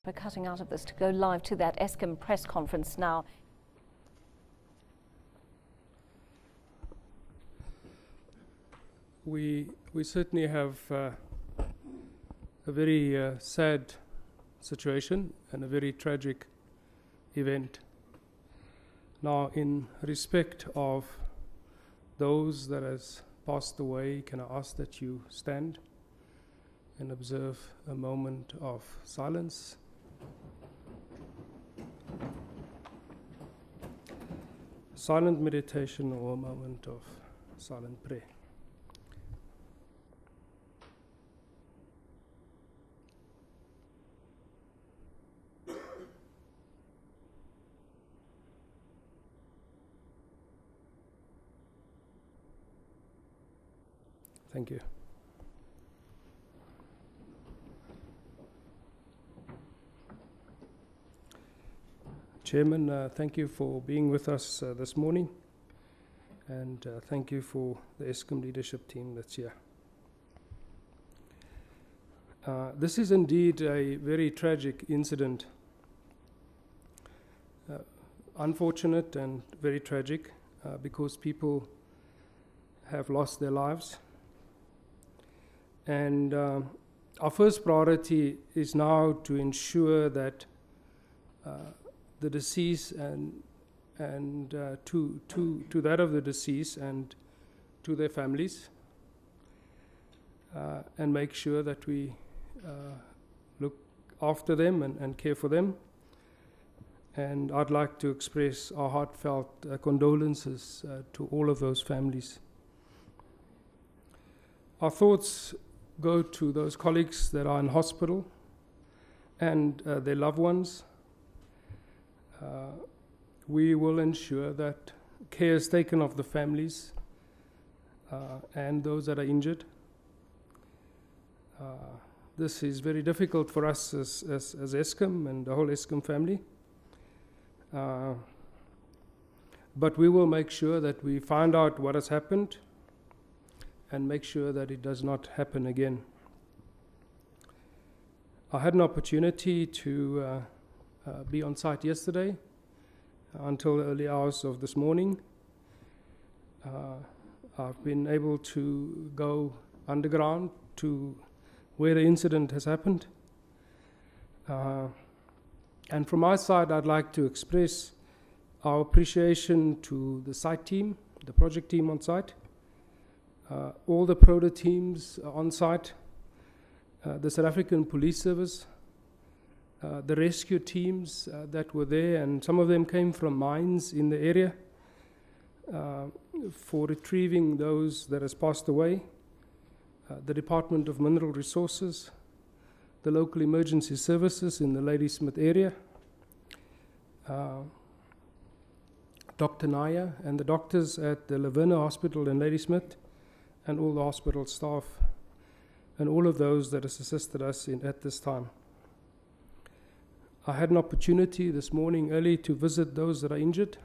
We're cutting out of this to go live to that Eskom press conference now. We certainly have a very sad situation and a very tragic event. Now, in respect of those that has passed away, can I ask that you stand and observe a moment of silence? Silent meditation or a moment of silent prayer. Thank you. Chairman, thank you for being with us this morning, and thank you for the Eskom leadership team that's here. This is indeed a very tragic incident. Unfortunate and very tragic because people have lost their lives. And our first priority is now to ensure that the deceased and to that of the deceased and to their families, and make sure that we look after them and care for them. And I'd like to express our heartfelt condolences to all of those families. Our thoughts go to those colleagues that are in hospital and their loved ones. We will ensure that care is taken of the families and those that are injured. This is very difficult for us as Eskom and the whole Eskom family. But we will make sure that we find out what has happened and make sure that it does not happen again. I had an opportunity to be on site yesterday until the early hours of this morning. I've been able to go underground to where the incident has happened. And from my side, I'd like to express our appreciation to the site team, the project team on site, all the PRODA teams on site, the South African Police Service, the rescue teams that were there, and some of them came from mines in the area for retrieving those that has passed away, the Department of Mineral Resources, the local emergency services in the Ladysmith area, Dr. Naya and the doctors at the Laverna Hospital in Ladysmith, and all the hospital staff, and all of those that has assisted us at this time. I had an opportunity this morning early to visit those that are injured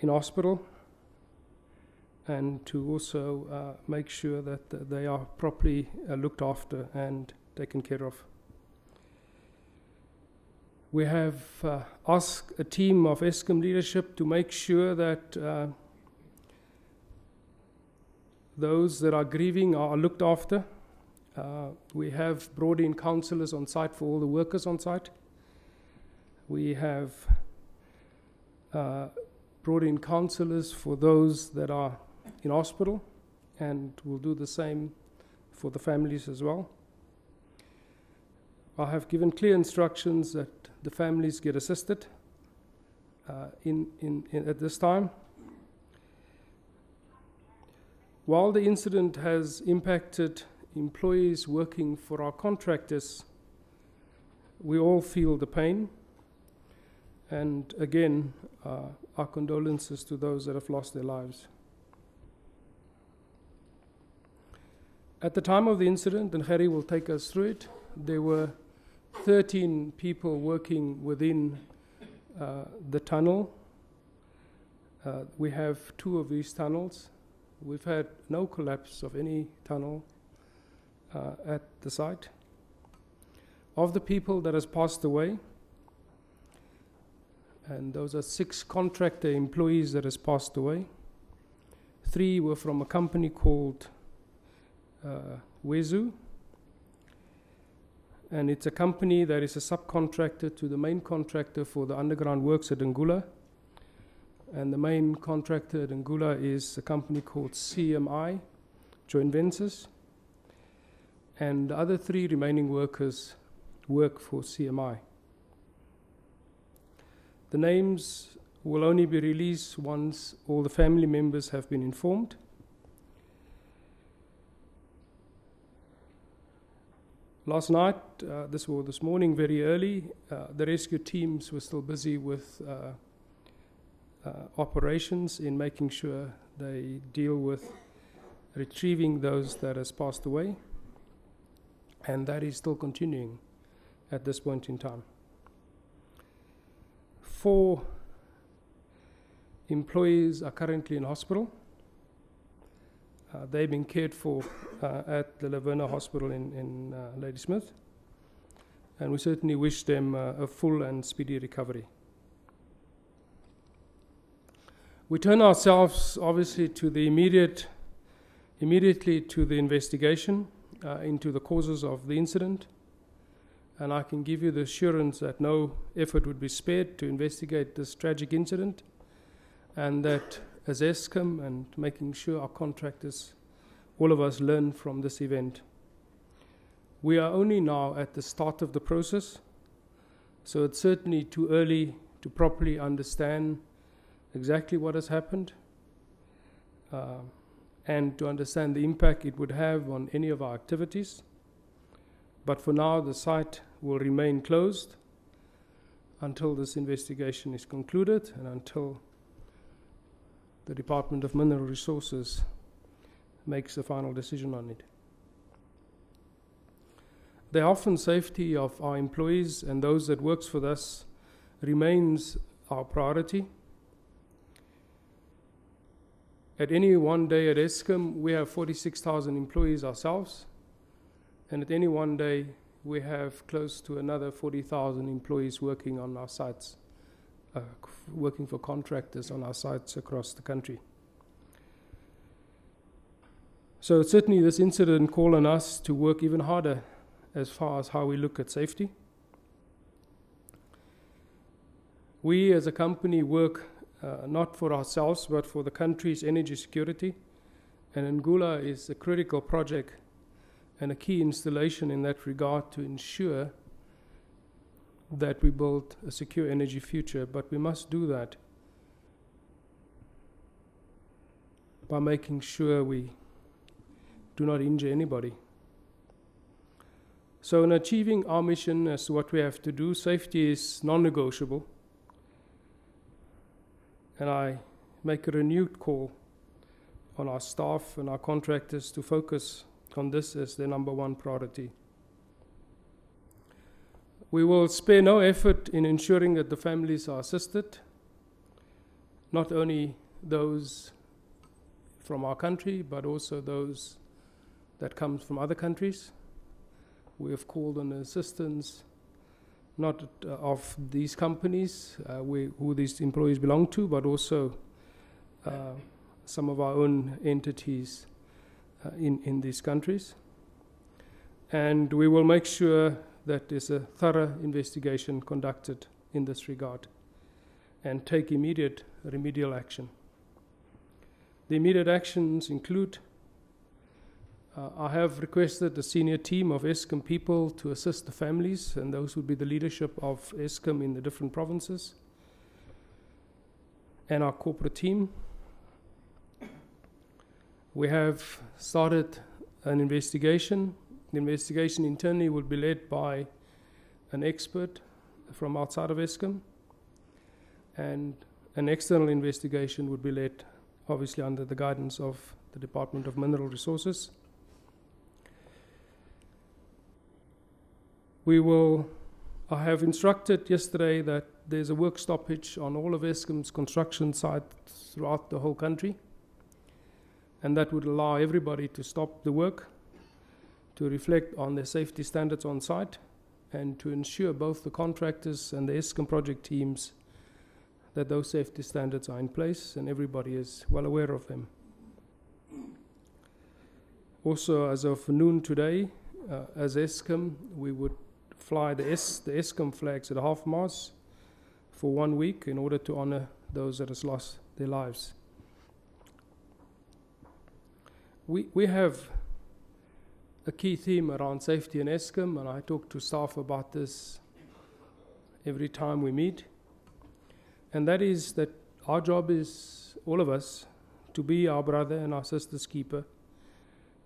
in hospital, and to also make sure that they are properly looked after and taken care of. We have asked a team of Eskom leadership to make sure that those that are grieving are looked after. We have brought in counsellors on site for all the workers on site. We have brought in counsellors for those that are in hospital, and we'll do the same for the families as well. I have given clear instructions that the families get assisted at this time. While the incident has impacted employees working for our contractors, we all feel the pain. And again, our condolences to those that have lost their lives. At the time of the incident, and Harry will take us through it, there were 13 people working within the tunnel. We have 2 of these tunnels. We've had no collapse of any tunnel at the site. Of the people that has passed away, and those are 6 contractor employees that has passed away, 3 were from a company called Wezu, and it's a company that is a subcontractor to the main contractor for the underground works at Ngula. And the main contractor at Ngula is a company called CMI, Joint Ventures. And the other 3 remaining workers work for CMI. The names will only be released once all the family members have been informed. Last night, this morning very early, the rescue teams were still busy with operations in making sure they deal with retrieving those that has passed away, and that is still continuing at this point in time. 4 employees are currently in hospital. They've been cared for at the Laverna Hospital in Ladysmith, and we certainly wish them a full and speedy recovery. We turn ourselves obviously to the immediately to the investigation into the causes of the incident, and I can give you the assurance that no effort would be spared to investigate this tragic incident, and that as Eskom and making sure our contractors, all of us, learn from this event. We are only now at the start of the process, so it's certainly too early to properly understand exactly what has happened and to understand the impact it would have on any of our activities. But for now, the site will remain closed until this investigation is concluded and until the Department of Mineral Resources makes a final decision on it. The health and safety of our employees and those that works for us remains our priority. At any one day at Eskom, we have 46,000 employees ourselves, and at any one day, we have close to another 40,000 employees working on our sites, working for contractors on our sites across the country. So certainly this incident called on us to work even harder as far as how we look at safety. We as a company work not for ourselves but for the country's energy security, and Ngula is a critical project and a key installation in that regard to ensure that we build a secure energy future, but we must do that by making sure we do not injure anybody. So in achieving our mission as to what we have to do, safety is non-negotiable, and I make a renewed call on our staff and our contractors to focus on this as their number 1 priority. We will spare no effort in ensuring that the families are assisted, not only those from our country, but also those that come from other countries. We have called on the assistance not of these companies who these employees belong to, but also some of our own entities in these countries. And we will make sure that there's a thorough investigation conducted in this regard and take immediate remedial action. The immediate actions include I have requested a senior team of Eskom people to assist the families, and those would be the leadership of Eskom in the different provinces and our corporate team. We have started an investigation. The investigation internally will be led by an expert from outside of Eskom, and an external investigation would be led obviously under the guidance of the Department of Mineral Resources. I have instructed yesterday that there's a work stoppage on all of Eskom's construction sites throughout the whole country, and that would allow everybody to stop the work, to reflect on their safety standards on site, and to ensure both the contractors and the Eskom project teams that those safety standards are in place and everybody is well aware of them. Also, as of noon today, as Eskom, we would fly the Eskom flags at half-mast for 1 week in order to honor those that has lost their lives. We have a key theme around safety in Eskom, and I talk to staff about this every time we meet. And that is that our job is, all of us, to be our brother and our sister's keeper,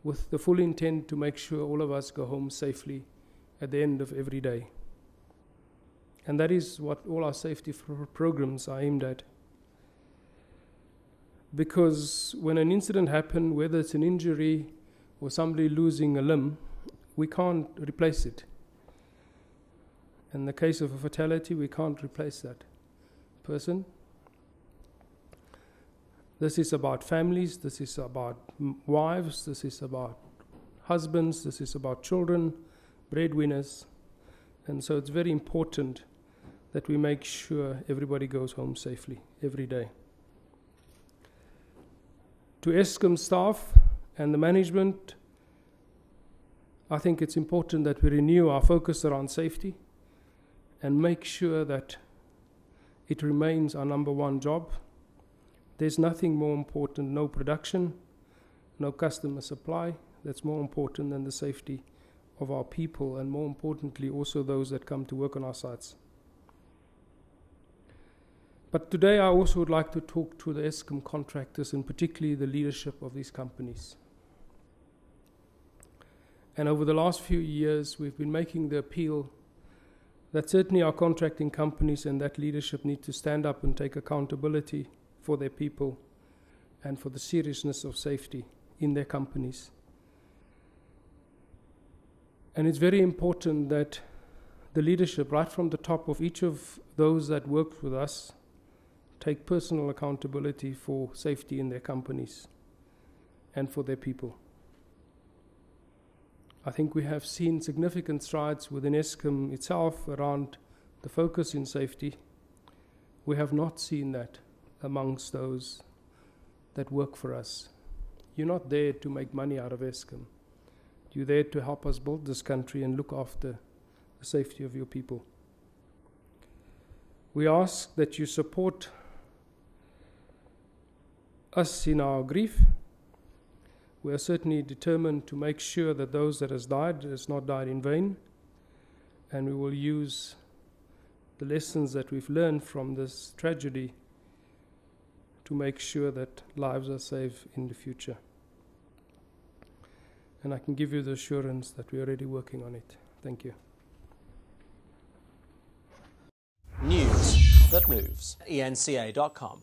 with the full intent to make sure all of us go home safely at the end of every day. And that is what all our safety programs are aimed at. Because when an incident happens, whether it's an injury or somebody losing a limb, we can't replace it. In the case of a fatality, we can't replace that person. This is about families, this is about wives, this is about husbands, this is about children, breadwinners. And so it's very important that we make sure everybody goes home safely every day. To Eskom staff and the management, I think it's important that we renew our focus around safety and make sure that it remains our number one job. There's nothing more important, no production, no customer supply, that's more important than the safety of our people, and more importantly also those that come to work on our sites. But today I also would like to talk to the Eskom contractors, and particularly the leadership of these companies. And over the last few years we've been making the appeal that certainly our contracting companies and that leadership need to stand up and take accountability for their people and for the seriousness of safety in their companies. And it's very important that the leadership, right from the top of each of those that work with us, take personal accountability for safety in their companies and for their people. I think we have seen significant strides within Eskom itself around the focus in safety. We have not seen that amongst those that work for us. You're not there to make money out of Eskom. You're there to help us build this country and look after the safety of your people. We ask that you support us in our grief. We are certainly determined to make sure that those that has not died in vain, and we will use the lessons that we've learned from this tragedy to make sure that lives are safe in the future. And I can give you the assurance that we're already working on it. Thank you. News that moves. eNCA.com.